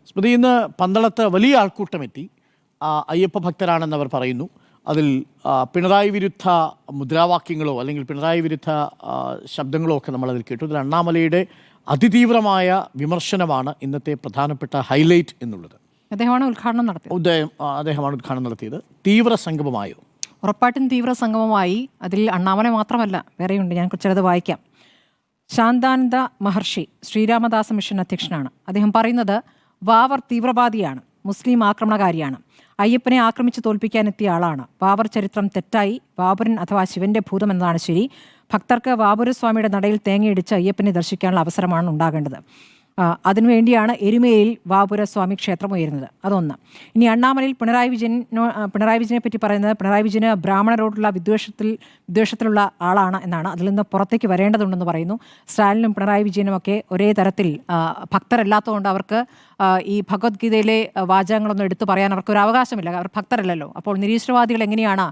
സ്മൃതി, ഇന്ന് പന്തളത്ത് വലിയ ആൾക്കൂട്ടമെത്തി. അയ്യപ്പ ഭക്തരാണെന്നവർ പറയുന്നു. അതിൽ പിണറായി വിരുദ്ധ മുദ്രാവാക്യങ്ങളോ അല്ലെങ്കിൽ പിണറായി വിരുദ്ധ ശബ്ദങ്ങളോ ഒക്കെ നമ്മളതിൽ കേട്ടു. ഇതിൽ അണ്ണാമലയുടെ അതിതീവ്രമായ വിമർശനമാണ് ഇന്നത്തെ പ്രധാനപ്പെട്ട ഹൈലൈറ്റ് എന്നുള്ളത്. അദ്ദേഹമാണ് ഉദ്ഘാടനം നടത്തിയത്. തീവ്ര സംഗമമായോ? ഉറപ്പായിട്ടും തീവ്ര സംഗമമായി. അതിൽ അണ്ണാമല മാത്രമല്ല, വേറെയുണ്ട്. ഞാൻ ചിലത് വായിക്കാം. ശാന്താനന്ദ മഹർഷി ശ്രീരാമദാസ മിഷൻ അധ്യക്ഷനാണ്. അദ്ദേഹം പറയുന്നത് വാവർ തീവ്രവാദിയാണ്, മുസ്ലിം ആക്രമണകാരിയാണ്, അയ്യപ്പനെ ആക്രമിച്ച് തോൽപ്പിക്കാനെത്തിയ ആളാണ്. ബാബർ ചരിത്രം തെറ്റായി. ബാബുരൻ അഥവാ ശിവന്റെ ഭൂതം എന്നതാണ് ശരി. ഭക്തർക്ക് ബാബുരസ്വാമിയുടെ നടയിൽ തേങ്ങയിടിച്ച് അയ്യപ്പനെ ദർശിക്കാനുള്ള അവസരമാണ് ഉണ്ടാകേണ്ടത്. അതിനുവേണ്ടിയാണ് എരുമേലിയിൽ ബാബുരസ്വാമി ക്ഷേത്രം ഉയരുന്നത്. അതൊന്ന്. ഇനി അണ്ണാമലയിൽ പിണറായി വിജയനെ പറ്റി പറയുന്നത് പിണറായി വിജയന് ബ്രാഹ്മണരോടുള്ള വിദ്വേഷത്തിലുള്ള ആളാണ് എന്നാണ്. അതിൽ നിന്ന് പുറത്തേക്ക് വരേണ്ടതുണ്ടെന്ന് പറയുന്നു. സ്റ്റാലിനും പിണറായി വിജയനും ഒക്കെ ഒരേ തരത്തിൽ ഭക്തരല്ലാത്തതുകൊണ്ട് അവർക്ക് ഈ ഭഗവത്ഗീതയിലെ വാചകങ്ങളൊന്നും എടുത്തു പറയാൻ അവർക്കൊരു അവകാശമില്ല. അവർ ഭക്തരല്ലല്ലോ. അപ്പോൾ നിരീശ്വരവാദികൾ എങ്ങനെയാണ്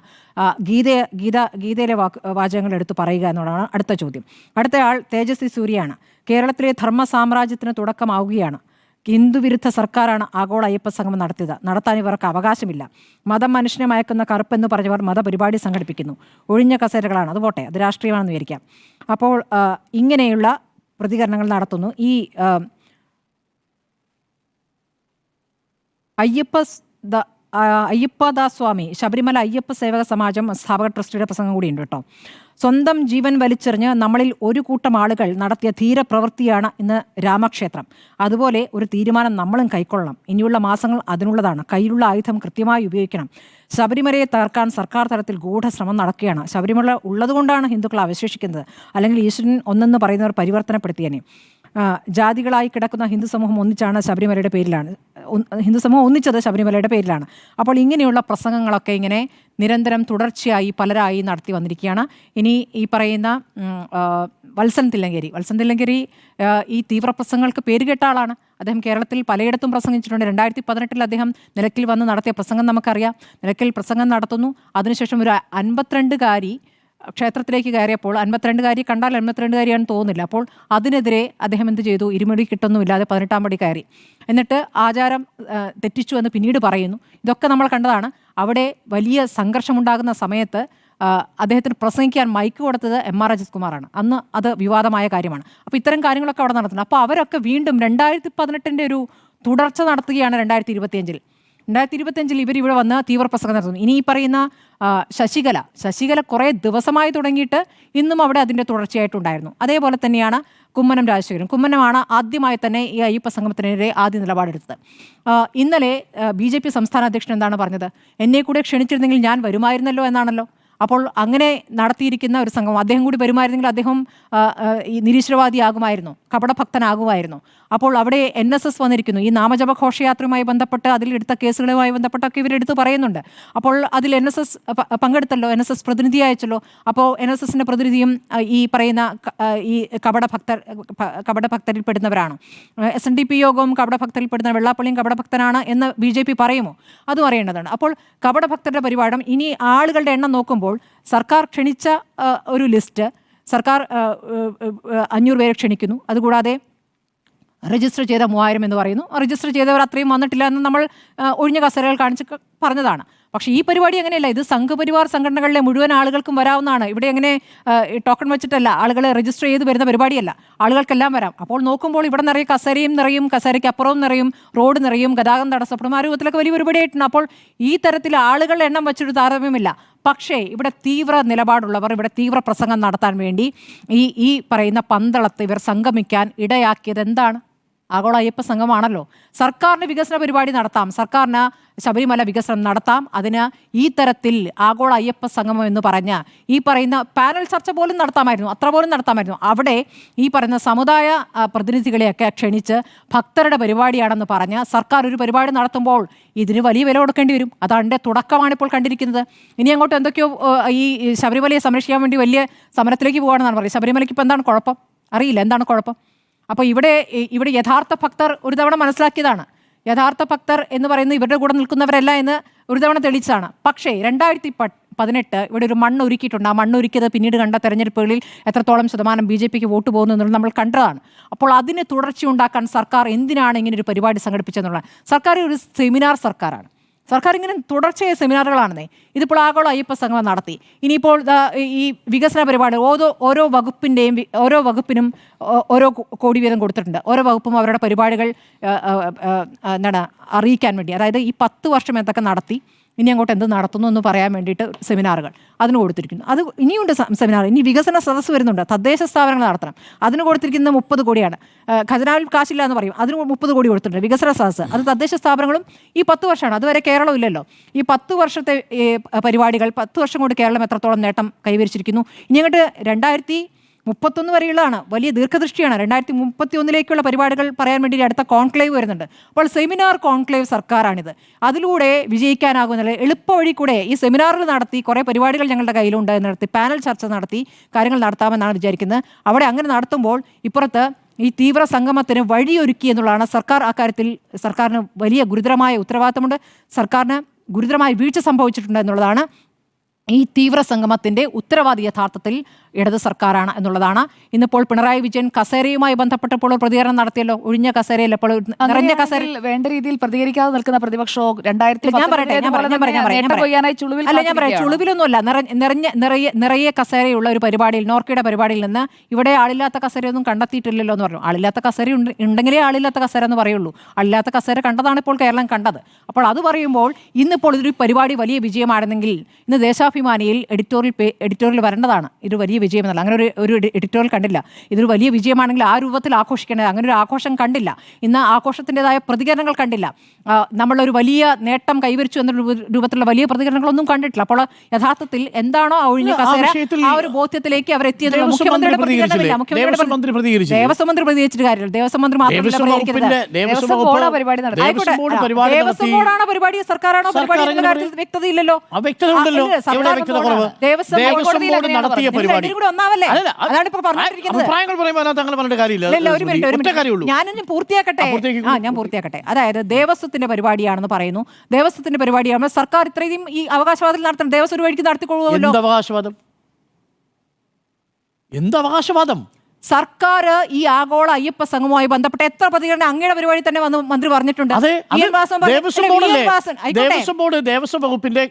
ഗീതയിലെ വാചകങ്ങൾ എടുത്തു പറയുക എന്നുള്ളതാണ് അടുത്ത ചോദ്യം. അടുത്തയാൾ തേജസ്വി സൂര്യയാണ്. കേരളത്തിലെ ധർമ്മ സാമ്രാജ്യത്തിന് തുടക്കമാവുകയാണ്. ഹിന്ദുവിരുദ്ധ സർക്കാരാണ് ആഗോള അയ്യപ്പ സംഗമം നടത്താൻ ഇവർക്ക് അവകാശമില്ല. മതം മനുഷ്യനെ മയക്കുന്ന കറുപ്പെന്ന് പറഞ്ഞവർ മതപരിപാടി സംഘടിപ്പിക്കുന്നു. ഒഴിഞ്ഞ കസേരകളാണ്. അത് പോട്ടെ, അത് രാഷ്ട്രീയമാണെന്ന് വിചാരിക്കാം. അപ്പോൾ ഇങ്ങനെയുള്ള പ്രതികരണങ്ങൾ നടത്തുന്നു. ഈ അയ്യപ്പദാസ്വാമി ശബരിമല അയ്യപ്പ സേവക സമാജം സ്ഥാപക ട്രസ്റ്റിയുടെ പ്രസംഗം കൂടിയുണ്ട് കേട്ടോ. സ്വന്തം ജീവൻ വലിച്ചെറിഞ്ഞ് നമ്മളിൽ ഒരു കൂട്ടം ആളുകൾ നടത്തിയ ധീരപ്രവൃത്തിയാണ് ഇന്ന് രാമക്ഷേത്രം. അതുപോലെ ഒരു തീരുമാനം നമ്മളും കൈക്കൊള്ളണം. ഇനിയുള്ള മാസങ്ങൾ അതിനുള്ളതാണ്. കയ്യിലുള്ള ആയുധം കൃത്യമായി ഉപയോഗിക്കണം. ശബരിമലയെ തകർക്കാൻ സർക്കാർ തലത്തിൽ ഗൂഢശ്രമം നടക്കുകയാണ്. ശബരിമല ഉള്ളതുകൊണ്ടാണ് ഹിന്ദുക്കൾ അവശേഷിക്കുന്നത്. അല്ലെങ്കിൽ ഈശ്വരൻ ഒന്നെന്ന് പറയുന്നവർ പരിവർത്തനപ്പെടുത്തിയനെ. ജാതികളായി കിടക്കുന്ന ഹിന്ദു സമൂഹം ഒന്നിച്ചത് ശബരിമലയുടെ പേരിലാണ്. അപ്പോൾ ഇങ്ങനെയുള്ള പ്രസംഗങ്ങളൊക്കെ ഇങ്ങനെ നിരന്തരം തുടർച്ചയായി പലരായി നടത്തി വന്നിരിക്കുകയാണ്. ഇനി ഈ പറയുന്ന വത്സൻ തില്ലങ്കേരി ഈ തീവ്രപ്രസംഗങ്ങൾക്ക് പേരുകേട്ട ആളാണ്. അദ്ദേഹം കേരളത്തിൽ പലയിടത്തും പ്രസംഗിച്ചിട്ടുണ്ട്. 2018 അദ്ദേഹം നിലയ്ക്കൽ വന്ന് നടത്തിയ പ്രസംഗം നമുക്കറിയാം. നിലയ്ക്കൽ പ്രസംഗം നടത്തുന്നു. അതിനുശേഷം ഒരു 52കാരി ക്ഷേത്രത്തിലേക്ക് കയറിയപ്പോൾ 52കാരി കണ്ടാൽ 52കാരിയാണെന്ന് തോന്നുന്നില്ല. അപ്പോൾ അതിനെതിരെ അദ്ദേഹം എന്ത് ചെയ്തു? ഇരുമുടി കിട്ടൊന്നുമില്ലാതെ 18-ാം പടി കയറി. എന്നിട്ട് ആചാരം തെറ്റിച്ചു എന്ന് പിന്നീട് പറയുന്നു. ഇതൊക്കെ നമ്മൾ കണ്ടതാണ്. അവിടെ വലിയ സംഘർഷമുണ്ടാകുന്ന സമയത്ത് അദ്ദേഹത്തിന് പ്രസംഗിക്കാൻ മൈക്ക് കൊടുത്തത് MR അജിത് കുമാറാണ്. അന്ന് അത് വിവാദമായ കാര്യമാണ്. അപ്പോൾ ഇത്തരം കാര്യങ്ങളൊക്കെ അവിടെ നടത്തുന്നത്. അപ്പോൾ അവരൊക്കെ വീണ്ടും 2018 ഒരു തുടർച്ച നടത്തുകയാണ്. 2025 ഇവരിവിടെ വന്ന് തീവ്രപ്രസംഗം നടത്തുന്നു. ഇനി ഈ പറയുന്ന ശശികല കുറേ ദിവസമായി തുടങ്ങിയിട്ട് ഇന്നും അവിടെ അതിൻ്റെ തുടർച്ചയായിട്ടുണ്ടായിരുന്നു. അതേപോലെ തന്നെയാണ് കുമ്മനം രാജശേഖരൻ. കുമ്മനമാണ് ആദ്യമായി തന്നെ ഈ അയ്യപ്പ സംഗമത്തിനെതിരെ ആദ്യ നിലപാടെടുത്തത്. ഇന്നലെ BJP സംസ്ഥാന അധ്യക്ഷൻ എന്താണ് പറഞ്ഞത്? എന്നെ കൂടെ ക്ഷണിച്ചിരുന്നെങ്കിൽ ഞാൻ വരുമായിരുന്നല്ലോ എന്നാണല്ലോ. അപ്പോൾ അങ്ങനെ നടത്തിയിരിക്കുന്ന ഒരു സംഘം അദ്ദേഹം കൂടി വരുമായിരുന്നെങ്കിൽ അദ്ദേഹം ഈ നിരീശ്വരവാദിയാകുമായിരുന്നു, കപടഭക്തനാകുമായിരുന്നു. അപ്പോൾ അവിടെ NSS വന്നിരിക്കുന്നു. ഈ നാമജപ ഘോഷയാത്രയുമായി ബന്ധപ്പെട്ട് അതിലെടുത്ത കേസുകളുമായി ബന്ധപ്പെട്ടൊക്കെ ഇവരെടുത്ത് പറയുന്നുണ്ട്. അപ്പോൾ അതിൽ NSS പങ്കെടുത്തല്ലോ, NSS പ്രതിനിധി അയച്ചല്ലോ. അപ്പോൾ NSSന്റെ പ്രതിനിധിയും ഈ പറയുന്ന ഈ കപടഭക്തരിൽ പെടുന്നവരാണ്. SNDP യോഗവും കപടഭക്തരിൽപ്പെടുന്ന വെള്ളാപ്പള്ളിയും കപടഭക്തനാണ് എന്ന് BJP പറയുമോ? അതും അറിയേണ്ടതാണ്. അപ്പോൾ കപടഭക്തരുടെ പരിപാടി ഇനി ആളുകളുടെ എണ്ണം നോക്കുമ്പോൾ സർക്കാർ ക്ഷണിച്ച ഒരു ലിസ്റ്റ് സർക്കാർ 500 പേരെ ക്ഷണിക്കുന്നു. അതുകൂടാതെ രജിസ്റ്റർ ചെയ്ത 3000 എന്ന് പറയുന്നു. രജിസ്റ്റർ ചെയ്തവർ അത്രയും വന്നിട്ടില്ല എന്ന് നമ്മൾ ഒഴിഞ്ഞ കസേരകൾ കാണിച്ച് പറഞ്ഞതാണ്. പക്ഷേ ഈ പരിപാടി അങ്ങനെയല്ല. ഇത് സംഘപരിവാർ സംഘടനകളിലെ മുഴുവൻ ആളുകൾക്കും വരാവുന്നതാണ്. ഇവിടെ എങ്ങനെ ടോക്കൺ വെച്ചിട്ടല്ല, ആളുകളെ രജിസ്റ്റർ ചെയ്ത് വരുന്ന പരിപാടിയല്ല. ആളുകൾക്കെല്ലാം വരാം. അപ്പോൾ നോക്കുമ്പോൾ ഇവിടെ നിറയെ കസേരയും നിറയും, കസേരയ്ക്ക് അപ്പുറവും നിറയും, റോഡ് നിറയും, ഗതാഗതം തടസ്സപ്പെടും. ആ രൂപത്തിലൊക്കെ വലിയ പരിപാടിയായിട്ടുണ്ട്. അപ്പോൾ ഈ തരത്തിൽ ആളുകളുടെ എണ്ണം വെച്ചൊരു താരതമ്യമില്ല. പക്ഷേ ഇവിടെ തീവ്ര നിലപാടുള്ളവർ ഇവിടെ തീവ്ര പ്രസംഗം നടത്താൻ വേണ്ടി ഈ പറയുന്ന പന്തളത്ത് ഇവർ സംഗമിക്കാൻ ഇടയാക്കിയത് എന്താണ്? ആഗോള അയ്യപ്പ സംഘമാണല്ലോ. സർക്കാരിന് വികസന പരിപാടി നടത്താം, സർക്കാരിന് ശബരിമല വികസനം നടത്താം. അതിന് ഈ തരത്തിൽ ആഗോള അയ്യപ്പ സംഗമം എന്ന് പറഞ്ഞ് ഈ പറയുന്ന പാനൽ ചർച്ച പോലും നടത്താമായിരുന്നു, അത്ര പോലും നടത്താമായിരുന്നു. അവിടെ ഈ പറയുന്ന സമുദായ പ്രതിനിധികളെയൊക്കെ ക്ഷണിച്ച് ഭക്തരുടെ പരിപാടിയാണെന്ന് പറഞ്ഞ് സർക്കാർ ഒരു പരിപാടി നടത്തുമ്പോൾ ഇതിന് വലിയ വില കൊടുക്കേണ്ടി വരും. അതിൻ്റെ തുടക്കമാണ് ഇപ്പോൾ കണ്ടിരിക്കുന്നത്. ഇനി അങ്ങോട്ട് എന്തൊക്കെയോ ഈ ശബരിമലയെ സംരക്ഷിക്കാൻ വേണ്ടി വലിയ സമരത്തിലേക്ക് പോകുകയാണെന്നാണ് പറയുന്നത്. ശബരിമലയ്ക്ക് ഇപ്പോൾ എന്താണ് കുഴപ്പം? അറിയില്ല എന്താണ് കുഴപ്പം. അപ്പോൾ ഇവിടെ യഥാർത്ഥ ഭക്തർ ഒരു തവണ മനസ്സിലാക്കിയതാണ്. യഥാർത്ഥ ഭക്തർ എന്ന് പറയുന്നത് ഇവരുടെ കൂടെ നിൽക്കുന്നവരല്ല എന്ന് ഒരു തവണ തെളിയിച്ചതാണ്. പക്ഷേ 2018 ഇവിടെ ഒരു മണ്ണ് ഒരുക്കിയിട്ടുണ്ട്. ആ മണ്ണ് ഒരുക്കിയത് പിന്നീട് കണ്ട തെരഞ്ഞെടുപ്പുകളിൽ എത്രത്തോളം ശതമാനം BJP വോട്ട് പോകുന്നു എന്നുള്ളത് നമ്മൾ കണ്ടതാണ്. അപ്പോൾ അതിന് തുടർച്ചയുണ്ടാക്കാൻ സർക്കാർ എന്തിനാണ് ഇങ്ങനെ ഒരു പരിപാടി സംഘടിപ്പിച്ചെന്നുള്ളത്? സർക്കാർ ഒരു സെമിനാർ സർക്കാരാണ്. സർക്കാർ ഇങ്ങനെ തുടർച്ചയായ സെമിനാറുകളാണെന്നേ. ഇതിപ്പോൾ ആഗോള അയ്യപ്പ സംഗമം നടത്തി. ഇനിയിപ്പോൾ ഈ വികസന പരിപാടി ഓരോ വകുപ്പിനും ഓരോ കോടി വീതം കൊടുത്തിട്ടുണ്ട്. ഓരോ വകുപ്പും അവരുടെ പരിപാടികൾ അറിയിക്കാൻ വേണ്ടി, അതായത് ഈ 10 വർഷം എന്തൊക്കെ നടത്തി, ഇനി അങ്ങോട്ട് എന്ത് നടത്തുന്നു എന്ന് പറയാൻ വേണ്ടിയിട്ട് സെമിനാറുകൾ അതിന് കൊടുത്തിരിക്കുന്നു. അത് ഇനിയുണ്ട് സെമിനാർ. ഇനി വികസന സദസ്സ് വരുന്നുണ്ട്, തദ്ദേശ സ്ഥാപനങ്ങൾ നടത്തണം. അതിന് കൊടുത്തിരിക്കുന്നത് 30 കോടിയാണ്. ഖജനാവിൽ കാശില്ല എന്ന് പറയും, അതിന് 30 കോടി കൊടുത്തിട്ടുണ്ട്. വികസന സദസ്സ് അത് തദ്ദേശ സ്ഥാപനങ്ങളും ഈ 10 വർഷമാണ്. അതുവരെ കേരളം ഇല്ലല്ലോ. ഈ 10 വർഷത്തെ പരിപാടികൾ, 10 വർഷം കൊണ്ട് കേരളം എത്രത്തോളം നേട്ടം കൈവരിച്ചിരിക്കുന്നു. ഇനി അങ്ങോട്ട് 2031 വരെയുള്ളതാണ്. വലിയ ദീർഘദൃഷ്ടിയാണ്. 2031 പരിപാടികൾ പറയാൻ വേണ്ടി അടുത്ത കോൺക്ലേവ് വരുന്നുണ്ട്. അപ്പോൾ സെമിനാർ കോൺക്ലേവ് സർക്കാരാണിത്. അതിലൂടെ വിജയിക്കാനാകുന്ന എളുപ്പ വഴി കൂടെ ഈ സെമിനാറിൽ നടത്തി കുറേ പരിപാടികൾ ഞങ്ങളുടെ കയ്യിലുണ്ട് എന്ന് നടത്തി പാനൽ ചർച്ച നടത്തി കാര്യങ്ങൾ നടത്താമെന്നാണ് വിചാരിക്കുന്നത്. അവിടെ അങ്ങനെ നടത്തുമ്പോൾ ഇപ്പുറത്ത് ഈ തീവ്ര സംഗമത്തിന് വഴിയൊരുക്കി എന്നുള്ളതാണ് സർക്കാർ. അക്കാര്യത്തിൽ സർക്കാരിന് വലിയ ഗുരുതരമായ ഉത്തരവാദിത്തമുണ്ട്. സർക്കാരിന് ഗുരുതരമായ വീഴ്ച സംഭവിച്ചിട്ടുണ്ട് എന്നുള്ളതാണ്. ഈ തീവ്ര സംഗമത്തിൻ്റെ ഉത്തരവാദി യഥാർത്ഥത്തിൽ ഇടത് സർക്കാരാണ് എന്നുള്ളതാണ്. ഇന്നിപ്പോൾ പിണറായി വിജയൻ കസേരയുമായി ബന്ധപ്പെട്ടപ്പോൾ പ്രതികരണം നടത്തിയല്ലോ. ഒഴിഞ്ഞ കസേരയിൽ അപ്പോൾ നിറഞ്ഞ കസേരയിൽ വേണ്ട രീതിയിൽ പ്രതികരിക്കാതെ നിൽക്കുന്ന പ്രതിപക്ഷവും ചുളിവിലൊന്നുമല്ല, നിറയെ കസേരയുള്ള ഒരു പരിപാടിയിൽ, നോർക്കയുടെ പരിപാടിയിൽ നിന്ന് ഇവിടെ ആളില്ലാത്ത കസേരയൊന്നും കണ്ടെത്തിയിട്ടില്ലല്ലോ എന്ന് പറഞ്ഞു. ആളില്ലാത്ത കസേര ഉണ്ടെങ്കിലേ ആളില്ലാത്ത കസേര എന്ന് പറയുള്ളൂ. ആളില്ലാത്ത കസേര കണ്ടതാണ് ഇപ്പോൾ കേരളം കണ്ടത്. അപ്പോൾ അത് പറയുമ്പോൾ ഇന്നിപ്പോൾ ഇതൊരു പരിപാടി വലിയ വിജയമാണെന്നെങ്കിൽ ഇന്ന് ദേശാഭിമാനിയിൽ എഡിറ്റോറിയൽ വരേണ്ടതാണ്. ഇത് വലിയ വിജയം എന്നല്ല. അങ്ങനെ ഒരു എഡിറ്റോറിയൽ കണ്ടില്ല. ഇതൊരു വലിയ വിജയമാണെങ്കിൽ ആ രൂപത്തിൽ ആഘോഷിക്കേണ്ടത്. അങ്ങനെ ഒരു ആഘോഷം കണ്ടില്ല. ഇന്ന് ആഘോഷത്തിൻ്റെതായ പ്രതികരണങ്ങൾ കണ്ടില്ല. നമ്മളൊരു വലിയ നേട്ടം കൈവരിച്ചു എന്ന രൂപത്തിലുള്ള വലിയ പ്രതികരണങ്ങളൊന്നും കണ്ടിട്ടില്ല. അപ്പോൾ യഥാർത്ഥത്തിൽ എന്താണോ ആ ഒഴിഞ്ഞ കസേര, ആ ഒരു ബോധ്യത്തിലേക്ക് അവരെത്തിയത് മുഖ്യമന്ത്രിയുടെ പ്രതികരണമില്ല. ദേവസ്വം മന്ത്രി പ്രതികരിച്ചിട്ട് കാര്യമില്ല. ദേവസ്വം മന്ത്രി മാത്രമല്ല പ്രതികരിക്കരുത്. ദേവസ്വം ബോർഡാണ് പരിപാടി, സർക്കാരാണോ പരിപാടി എന്ന കാര്യത്തിൽ വ്യക്തതയില്ലല്ലോ. ഞാനൊന്നും പൂർത്തിയാക്കട്ടെ. അതായത് ദേവസ്വത്തിന്റെ പരിപാടിയാണെന്ന് പറയുന്നു. ദേവസ്വത്തിന്റെ പരിപാടിയാണ് സർക്കാർ ഇത്രയും ഈ അവകാശവാദം നടത്തണം. ദേവസ്വം ഒരു വഴിക്ക് നടത്തിക്കൊള്ളുമല്ലോ. എന്തവകാശവാദം? സർക്കാർ ഈ ആഗോള അയ്യപ്പ സംഘവുമായി ബന്ധപ്പെട്ട എത്ര പ്രതികരണം അങ്ങയുടെ പരിപാടി തന്നെ വന്ന് മന്ത്രി പറഞ്ഞിട്ടുണ്ട്. ദേവസ്വം വകുപ്പിന്റെ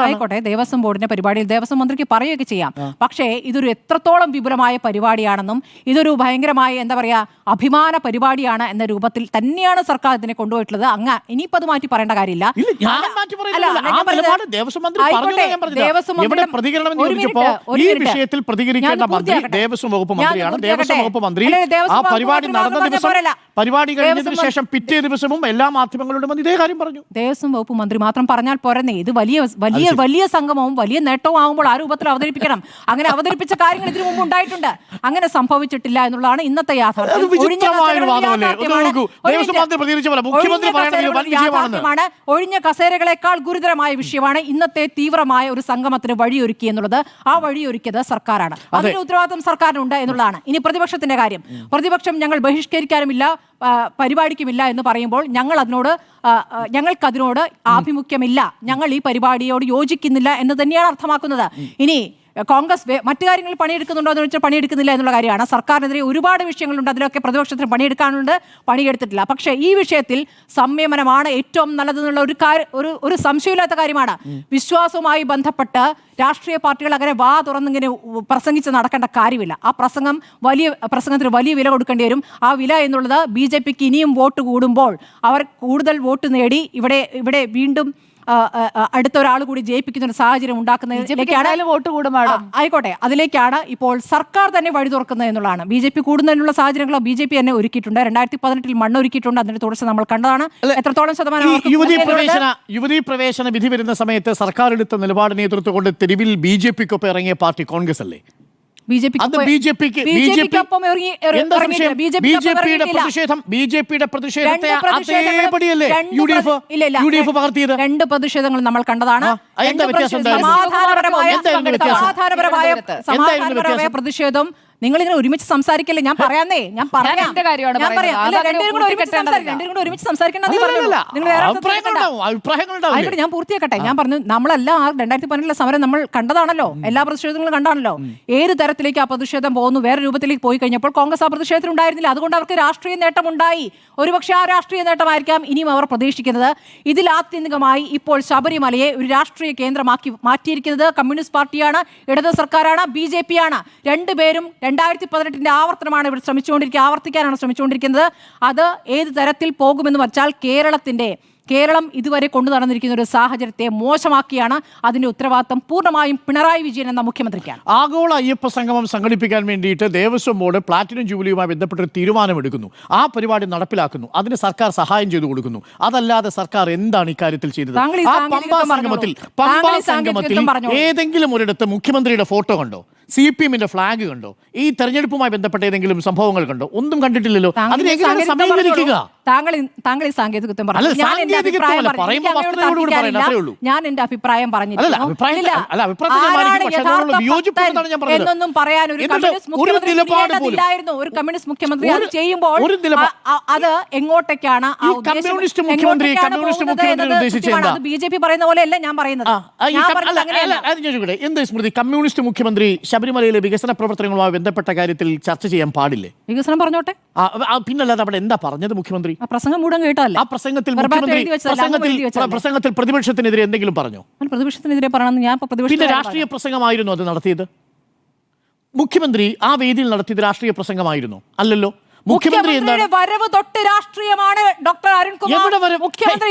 ആയിക്കോട്ടെ, ദേവസ്വം ബോർഡിന്റെ പരിപാടിയിൽ ദേവസ്വം മന്ത്രിക്ക് പറയുകയൊക്കെ ചെയ്യാം. പക്ഷേ ഇതൊരു എത്രത്തോളം വിപുലമായ പരിപാടിയാണെന്നും ഇതൊരു ഭയങ്കരമായ എന്താ പറയാ അഭിമാന പരിപാടിയാണ് എന്ന രൂപത്തിൽ തന്നെയാണ് സർക്കാർ ഇതിനെ കൊണ്ടുപോയിട്ടുള്ളത്. ഇനിയിപ്പോ അത് മാറ്റി പറയേണ്ട കാര്യമില്ല. ദേവസ്വം വകുപ്പ് മന്ത്രിയാണ്. ദേവസ്വം വകുപ്പ് മന്ത്രി ആ പരിപാടി നടന്ന ദിവസം, പരിപാടി കഴിഞ്ഞതിന് ശേഷം പിറ്റേ ദിവസവും എല്ലാ മാധ്യമങ്ങളോടും ഇതേ കാര്യം പറഞ്ഞു. ദേവസ്വം വകുപ്പ് മന്ത്രി മാത്രം പറഞ്ഞാൽ പോരെന്നേ. ഇത് വലിയ സംഗമവും വലിയ നേട്ടവും ആകുമ്പോൾ ആ രൂപത്തിൽ അവതരിപ്പിക്കണം. അങ്ങനെ അവതരിപ്പിച്ച കാര്യങ്ങൾ ഇതിനു മുമ്പ് ഉണ്ടായിട്ടുണ്ട്. അങ്ങനെ സംഭവിച്ചിട്ടില്ല എന്നുള്ളതാണ് ഇന്നത്തെ യാഥാർത്ഥ്യം. ഒഴിഞ്ഞ കസേരകളെക്കാൾ ഗുരുതരമായ വിഷയമാണ് ഇന്നത്തെ തീവ്രമായ ഒരു സംഗമത്തിന് വഴിയൊരുക്കി എന്നുള്ളത്. ആ വഴിയൊരുക്കിയത് സർക്കാരാണ്. അതിന്റെ ഉത്തരവാദിത്വം സർക്കാരിനുണ്ട് എന്നുള്ളതാണ്. ഇനി പ്രതിപക്ഷത്തിന്റെ കാര്യം. പ്രതിപക്ഷം ഞങ്ങൾ ബഹിഷ്കരിക്കാനുമില്ല, പരിപാടിക്കുമില്ല എന്ന് പറയുമ്പോൾ ഞങ്ങൾക്കതിനോട് ആഭിമുഖ്യമില്ല, ഞങ്ങൾ ഈ പരിപാടിയോട് യോജിക്കുന്നില്ല എന്ന് തന്നെയാണ് അർത്ഥമാക്കുന്നത്. ഇനി കോൺഗ്രസ് മറ്റു കാര്യങ്ങളിൽ പണിയെടുക്കുന്നുണ്ടോ എന്ന് ചോദിച്ചാൽ പണിയെടുക്കുന്നില്ല എന്നുള്ള കാര്യമാണ്. സർക്കാരിനെതിരെ ഒരുപാട് വിഷയങ്ങളുണ്ട്, അതിലൊക്കെ പ്രതിപക്ഷത്തിന് പണിയെടുക്കാനുണ്ട്, പണിയെടുത്തിട്ടില്ല. പക്ഷേ ഈ വിഷയത്തിൽ സംയമനമാണ് ഏറ്റവും നല്ലതെന്നുള്ള ഒരു സംശയമില്ലാത്ത കാര്യമാണ്. വിശ്വാസവുമായി ബന്ധപ്പെട്ട് രാഷ്ട്രീയ പാർട്ടികൾ അങ്ങനെ വാ തുറന്നിങ്ങനെ പ്രസംഗിച്ച് നടക്കേണ്ട കാര്യമില്ല. ആ പ്രസംഗത്തിന് വലിയ വില കൊടുക്കേണ്ടി വരും. ആ വില എന്നുള്ളത് BJPക്ക് ഇനിയും വോട്ട് കൂടുമ്പോൾ അവർ കൂടുതൽ വോട്ട് നേടി ഇവിടെ വീണ്ടും അടുത്ത ഒരാൾ കൂടി ജയിപ്പിക്കുന്ന ഒരു സാഹചര്യം ആയിക്കോട്ടെ, അതിലേക്കാണ് ഇപ്പോൾ സർക്കാർ തന്നെ വഴി തുറക്കുന്നത് എന്നുള്ളതാണ്. BJP കൂടുന്നതിനുള്ള സാഹചര്യങ്ങളോ BJP തന്നെ ഒരുക്കിയിട്ടുണ്ട്. 2018 മണ്ണൊരുക്കിയിട്ടുണ്ട്. അതിന്റെ തുടർച്ച നമ്മൾ കണ്ടതാണ്. എത്രത്തോളം ശതമാനം യുവതീ പ്രവേശന വിധി വരുന്ന സമയത്ത് സർക്കാർ എടുത്ത നിലപാട് നേതൃത്വം കൊണ്ട് തെരുവിൽ BJPക്കൊപ്പം ഇറങ്ങിയ പാർട്ടി കോൺഗ്രസ് അല്ലേ? BJPയുടെ പ്രതിഷേധത്തെ രണ്ട് പ്രതിഷേധങ്ങൾ നമ്മൾ കണ്ടതാണ്. സമാധാനപരമായ പ്രതിഷേധം നിങ്ങളിങ്ങനെ ഒരുമിച്ച് സംസാരിക്കല്ലേ? ഞാൻ പറയാന്നേ, ഞാൻ പറയാം. എന്റെ കാര്യമാണ് ഞാൻ പറയാം. പറയുന്നത്. അല്ല, അതങ്ങനെ രണ്ടുപേരും കൂടെ ഒരുമിച്ച് കൂട്ടിക്കെട്ടേണ്ടതില്ല. രണ്ടുപേരും കൂടെ ഒരുമിച്ച് സംസാരിക്കണം. ആയിക്കോട്ടെ, ഞാൻ പൂർത്തിയാക്കട്ടെ. ഞാൻ പറഞ്ഞു, നമ്മളെല്ലാം 2018 സമരം നമ്മൾ കണ്ടതാണല്ലോ, എല്ലാ പ്രതിഷേധങ്ങളും കണ്ടാണല്ലോ. ഏത് തരത്തിലേക്ക് ആ പ്രതിഷേധം പോകുന്നു, വേറെ രൂപത്തിലേക്ക് പോയി കഴിഞ്ഞപ്പോൾ കോൺഗ്രസ് ആ പ്രതിഷേധത്തിൽ ഉണ്ടായിരുന്നില്ല. അതുകൊണ്ട് അവർക്ക് രാഷ്ട്രീയ നേട്ടമുണ്ടായി. ഒരുപക്ഷെ ആ രാഷ്ട്രീയ നേട്ടമായിരിക്കാം ഇനിയും അവർ പ്രതീക്ഷിക്കുന്നത്. ഇതിൽ ആത്യന്തികമായി ഇപ്പോൾ ശബരിമലയെ ഒരു രാഷ്ട്രീയ കേന്ദ്രമാക്കി മാറ്റിയിരിക്കുന്നത് കമ്മ്യൂണിസ്റ്റ് പാർട്ടിയാണ്, ഇടത് സർക്കാരാണ്, BJP ആണ്. രണ്ടുപേരും 2018 ആവർത്തനമാണ് ഇവർ ആവർത്തിക്കാനാണ് ശ്രമിച്ചുകൊണ്ടിരിക്കുന്നത്. അത് ഏത് തരത്തിൽ പോകുമെന്ന് വച്ചാൽ കേരളം ഇതുവരെ കൊണ്ടു നടന്നിരിക്കുന്ന ഒരു സാഹചര്യത്തെ മോശമാക്കിയാണ്. അതിന്റെ ഉത്തരവാദിത്തം പൂർണ്ണമായും പിണറായി വിജയൻ എന്ന മുഖ്യമന്ത്രിക്കാണ്. ആഗോള അയ്യപ്പ സംഗമം സംഘടിപ്പിക്കാൻ വേണ്ടിയിട്ട് ദേവസ്വം ബോർഡ് പ്ലാറ്റിനം ജൂബിലിയുമായി ബന്ധപ്പെട്ടൊരു തീരുമാനമെടുക്കുന്നു. ആ പരിപാടി നടപ്പിലാക്കുന്നു. അതിന് സർക്കാർ സഹായം ചെയ്തു കൊടുക്കുന്നു. അതല്ലാതെ സർക്കാർ എന്താണ് ഇക്കാര്യത്തിൽ ചെയ്തത്? ആ പമ്പാ സംഗമത്തിൽ ഏതെങ്കിലും ഒരിടത്ത് മുഖ്യമന്ത്രിയുടെ ഫോട്ടോ കണ്ടോ? CPM-ന്റെ ഫ്ലാഗ് കണ്ടോ? ഈ തെരഞ്ഞെടുപ്പുമായി ബന്ധപ്പെട്ട ഏതെങ്കിലും സംഭവങ്ങൾ കണ്ടോ? ഒന്നും കണ്ടിട്ടില്ലല്ലോ. അതിനെങ്ങനെ സമീകരിക്കുക? താങ്കൾ ഈ സാങ്കേതികത്വം പറഞ്ഞു. ഞാൻ എന്റെ അഭിപ്രായം പറഞ്ഞില്ല എന്നൊന്നും പറയാൻ ഒരു കമ്മ്യൂണിസ്റ്റ് മുഖ്യമന്ത്രി അത് ചെയ്യുമ്പോൾ അത് എങ്ങോട്ടേക്കാണ് BJP പറയുന്ന പോലെയല്ല ഞാൻ പറയുന്നത്. എന്ത് സ്മൃതി, കമ്മ്യൂണിസ്റ്റ് മുഖ്യമന്ത്രി ശബരിമലയിലെ വികസന പ്രവർത്തനങ്ങളുമായി ബന്ധപ്പെട്ട കാര്യത്തിൽ ചർച്ച ചെയ്യാൻ പാടില്ലേ? വികസനം പറഞ്ഞോട്ടെ. പിന്നല്ലാതെ അവിടെ എന്താ പറഞ്ഞത് മുഖ്യമന്ത്രി? പ്രസംഗം മൂടം കേട്ടല്ല. ആ പ്രസംഗത്തിൽ പ്രതിപക്ഷത്തിനെതിരെ എന്തെങ്കിലും പറഞ്ഞോ? പ്രതിപക്ഷത്തിനെതിരെ പറയണമെന്ന് ഞാൻ പിന്നെ രാഷ്ട്രീയ പ്രസംഗമായിരുന്നു അത് നടത്തിയത്? മുഖ്യമന്ത്രി ആ വേദിയിൽ നടത്തിയത് രാഷ്ട്രീയ പ്രസംഗമായിരുന്നു? അല്ലല്ലോ. മുഖ്യമന്ത്രി വരവ് തൊട്ട് രാഷ്ട്രീയമാണ് ഡോക്ടർ അരുൺകുമാർ. മുഖ്യമന്ത്രി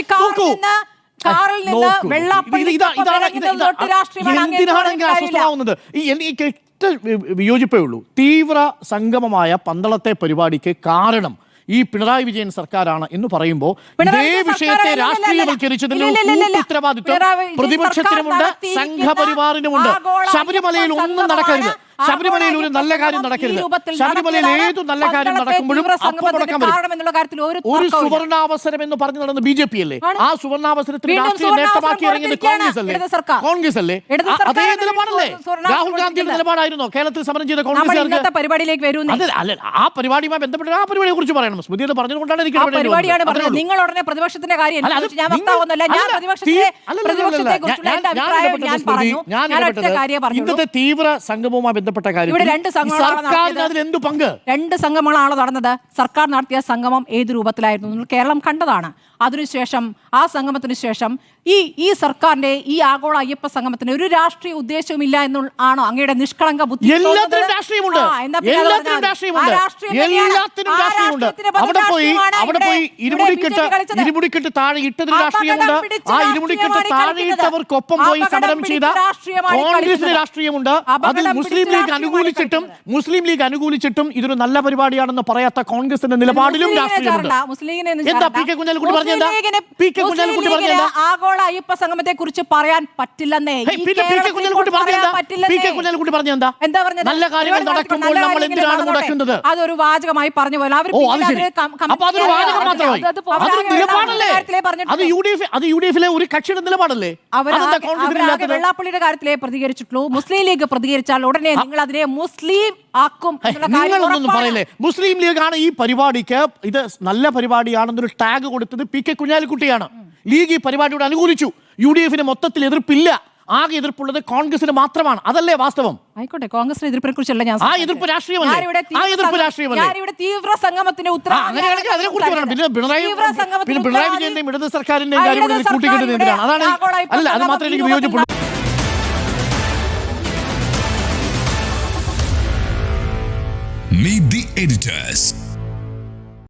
വിയോജിപ്പേ ഉള്ളൂ. തീവ്ര സംഗമമായ പന്തളത്തെ പരിപാടിക്ക് കാരണം ഈ പിണറായി വിജയൻ സർക്കാരാണ് എന്ന് പറയുമ്പോൾ ഇതേ വിഷയത്തെ രാഷ്ട്രീയവൽക്കരിച്ചതിന്റെ ഉത്തരവാദിത്വം പ്രതിപക്ഷത്തിനുമുണ്ട്, സംഘപരിവാറിനുമുണ്ട്. ശബരിമലയിൽ ഒന്നും നടക്കരുത്. ശബരിമലയിൽ ഒരു നല്ല കാര്യം നടക്കരുത്. ശബരിമലയിൽ ഏതു നല്ല കാര്യം നടക്കുമ്പോഴും അപ്പമുടക്കം വരും. ഒരു സുവർണാവസരം എന്ന് പറഞ്ഞു നടന്ന BJP അല്ലേ? ആ സുവർണാവസരത്തിന് രാഷ്ട്രീയ നേട്ടമാക്കി ഇറങ്ങിയത് കോൺഗ്രസ് അല്ലേ? അതേ നിലപാടല്ലേ? രാഹുൽ ഗാന്ധിയുടെ നിലപാടായിരുന്നോ കേരളത്തിൽ സമരം ചെയ്ത കോൺഗ്രസ്? പരിപാടിയിലേക്ക് വരും. ആ പരിപാടിയുമായി ബന്ധപ്പെട്ട ആ പരിപാടിയെ കുറിച്ച് പറയണം. സ്മൃതി അത് പറഞ്ഞതുകൊണ്ടാണ് എനിക്ക് നിങ്ങൾ ഉടനെ പ്രതിപക്ഷത്തിന്റെ കാര്യം ഇന്നത്തെ തീവ്ര സംഗമവുമായി ബന്ധപ്പെട്ട കാര്യം സർക്കാരിന് അതിൽ എന്ത് പങ്ക്? 2 സംഗമങ്ങളാണ് നടന്നത്. സർക്കാർ നടത്തിയ സംഗമം ഏത് രൂപത്തിലായിരുന്നു കേരളം കണ്ടതാണ്. അതിനുശേഷം ആ സംഗമത്തിന് ശേഷം ഈ സർക്കാരിന്റെ ഈ ആഗോള അയ്യപ്പ സംഗമത്തിന് ഒരു രാഷ്ട്രീയ ഉദ്ദേശവും ഇല്ല എന്നാണോ അങ്ങയുടെ നിഷ്കളങ്ക ബുദ്ധി? എല്ലാത്തിനും രാഷ്ട്രീയമുണ്ട്. അവിടെ പോയി ഇരുമുടിക്കെട്ട് താഴെ ഇട്ടതിന് രാഷ്ട്രീയമുണ്ട്. ആ ഇരുമുടിക്കെട്ട് താഴെ ഇട്ടവർക്കൊപ്പം പോയി സമരം ചെയ്ത കോൺഗ്രസിന് രാഷ്ട്രീയമുണ്ട്. അതിൽ മുസ്ലിം ലീഗ് അനുകൂലിച്ചിട്ടും ഇതൊരു നല്ല പരിപാടിയാണെന്ന് പറയാത്ത കോൺഗ്രസിന്റെ നിലപാടിലും രാഷ്ട്രീയമുണ്ട്. എന്താ പി കെ കുഞ്ഞാലിക്കുട്ടി പറഞ്ഞ ആഗോള അയ്യപ്പ സംഗമത്തെ കുറിച്ച് പറയാൻ പറ്റില്ലെന്നേ. നല്ല കാര്യങ്ങൾ നടക്കുമ്പോൾ നമ്മൾ എന്തിനാണ് മുടക്കുന്നത്? അതൊരു വാചകമായി പറഞ്ഞു പോലെ UDF-ലെ ഒരു കക്ഷിയുടെ നിലപാടല്ലേ? വെള്ളാപ്പള്ളിയുടെ കാര്യത്തിലേ പ്രതികരിച്ചിട്ടുള്ളൂ. മുസ്ലിം ലീഗ് പ്രതികരിച്ചാൽ ഉടനെ നിങ്ങൾ അതിനെ മുസ്ലിം ആക്കും. നിങ്ങളൊന്നും പറയില്ലേ? മുസ്ലിം ലീഗാണ് ഈ പരിപാടിക്ക് ഇത് നല്ല പരിപാടിയാണെന്നൊരു ടാഗ് കൊടുത്തത് പി കെ കുഞ്ഞാലിക്കുട്ടിയാണ്. ലീഗ് ഈ പരിപാടിയോട് അനുകൂലിച്ചു. UDF-ന് മൊത്തത്തിൽ എതിർപ്പില്ല. ആകെ എതിർപ്പുള്ളത് കോൺഗ്രസിന് മാത്രമാണ്. അതല്ലേ വാസ്തവം? ആയിക്കോട്ടെ, കോൺഗ്രസിന് എതിർപ്പിനെ കുറിച്ചല്ല ഞാൻ. ആ എതിർപ്പ് രാഷ്ട്രീയമല്ലേ? തീവ്ര സംഗമത്തിന്റെ പിണറായി വിജയന്റെയും ഇടത് സർക്കാരിന്റെയും കാര്യം കൂട്ടിക്കേണ്ടത് എന്തിനാണ്? അതാണ് അല്ല, അത് മാത്രമേ എനിക്ക് വിയോജിപ്പുള്ളൂ. Meet the editors.